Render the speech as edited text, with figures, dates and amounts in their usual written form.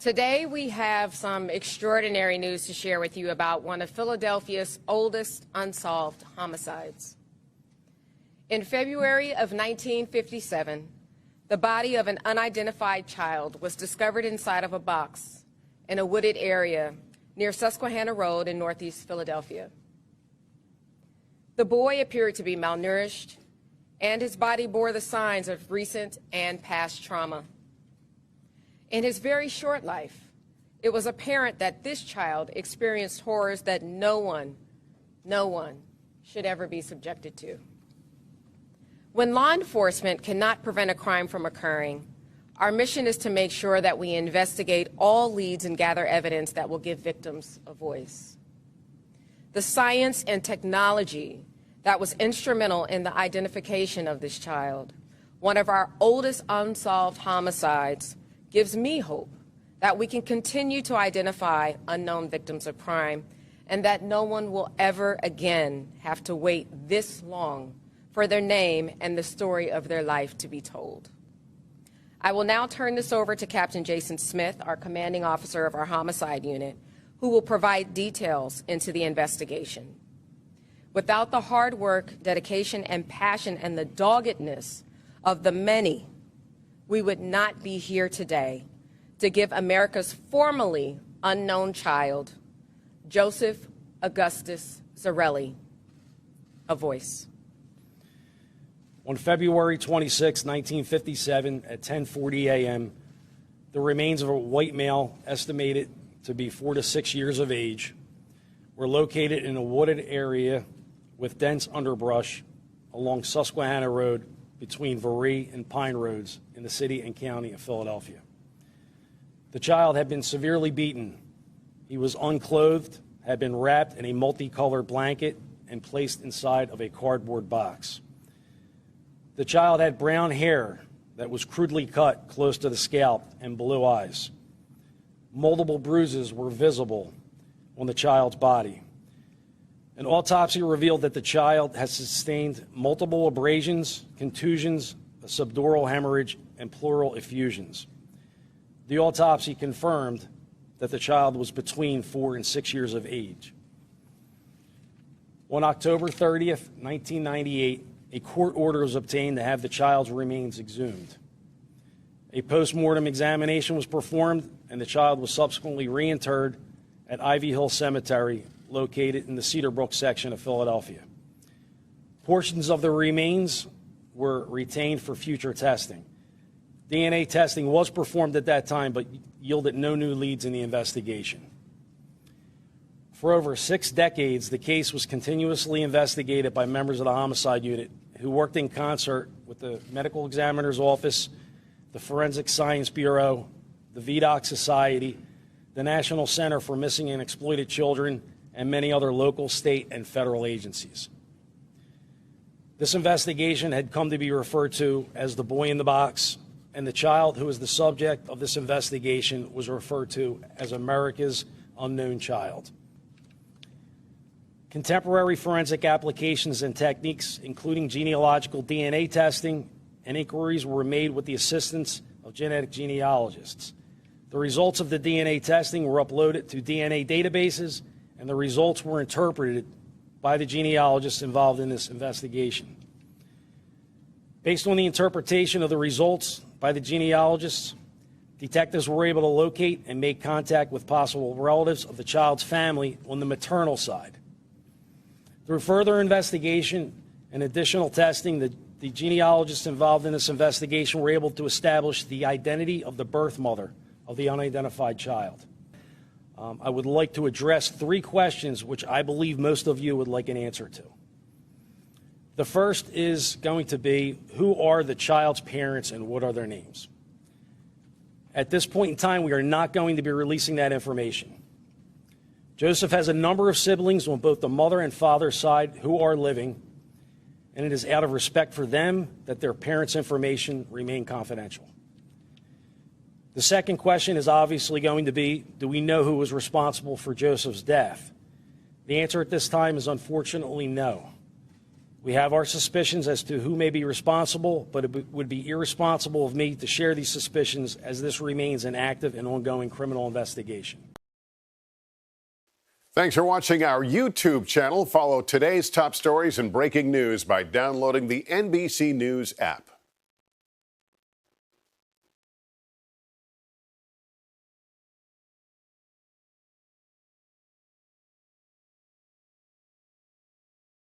Today we have some extraordinary news to share with you about one of Philadelphia's oldest unsolved homicides. In February of 1957, the body of an unidentified child was discovered inside of a box in a wooded area near Susquehanna Road in Northeast Philadelphia. The boy appeared to be malnourished, and his body bore the signs of recent and past trauma. In his very short life, it was apparent that this child experienced horrors that no one should ever be subjected to. When law enforcement cannot prevent a crime from occurring, our mission is to make sure that we investigate all leads and gather evidence that will give victims a voice. The science and technology that was instrumental in the identification of this child, one of our oldest unsolved homicides, gives me hope that we can continue to identify unknown victims of crime and that no one will ever again have to wait this long for their name and the story of their life to be told. I will now turn this over to Captain Jason Smith, our commanding officer of our homicide unit, who will provide details into the investigation. Without the hard work, dedication, and passion and the doggedness of the many, we would not be here today to give America's formerly unknown child, Joseph Augustus Zarelli, a voice. On February 26, 1957, at 10:40 a.m., the remains of a white male estimated to be 4 to 6 years of age were located in a wooded area with dense underbrush along Susquehanna Road between Varee and Pine Roads in the city and county of Philadelphia. The child had been severely beaten. He was unclothed, had been wrapped in a multicolored blanket, and placed inside of a cardboard box. The child had brown hair that was crudely cut close to the scalp and blue eyes. Multiple bruises were visible on the child's body. An autopsy revealed that the child has sustained multiple abrasions, contusions, a subdural hemorrhage, and pleural effusions. The autopsy confirmed that the child was between 4 and 6 years of age. On October 30th, 1998, a court order was obtained to have the child's remains exhumed. A post-mortem examination was performed, and the child was subsequently reinterred at Ivy Hill Cemetery, located in the Cedarbrook section of Philadelphia. Portions of the remains were retained for future testing. DNA testing was performed at that time, but yielded no new leads in the investigation. For over 6 decades, the case was continuously investigated by members of the homicide unit who worked in concert with the Medical Examiner's Office, the Forensic Science Bureau, the VDOC Society, the National Center for Missing and Exploited Children, and many other local, state, and federal agencies. This investigation had come to be referred to as the boy in the box, and the child who was the subject of this investigation was referred to as America's unknown child. Contemporary forensic applications and techniques, including genealogical DNA testing and inquiries, were made with the assistance of genetic genealogists. The results of the DNA testing were uploaded to DNA databases, and the results were interpreted by the genealogists involved in this investigation. Based on the interpretation of the results by the genealogists, detectives were able to locate and make contact with possible relatives of the child's family on the maternal side. Through further investigation and additional testing, the genealogists involved in this investigation were able to establish the identity of the birth mother of the unidentified child. I would like to address 3 questions which I believe most of you would like an answer to. The first is going to be, who are the child's parents and what are their names? At this point in time, we are not going to be releasing that information. Joseph has a number of siblings on both the mother and father's side who are living, and it is out of respect for them that their parents' information remain confidential. The second question is obviously going to be, do we know who was responsible for Joseph's death? The answer at this time is unfortunately no. We have our suspicions as to who may be responsible, but it would be irresponsible of me to share these suspicions as this remains an active and ongoing criminal investigation. Thanks for watching our YouTube channel. Follow today's top stories and breaking news by downloading the NBC News app.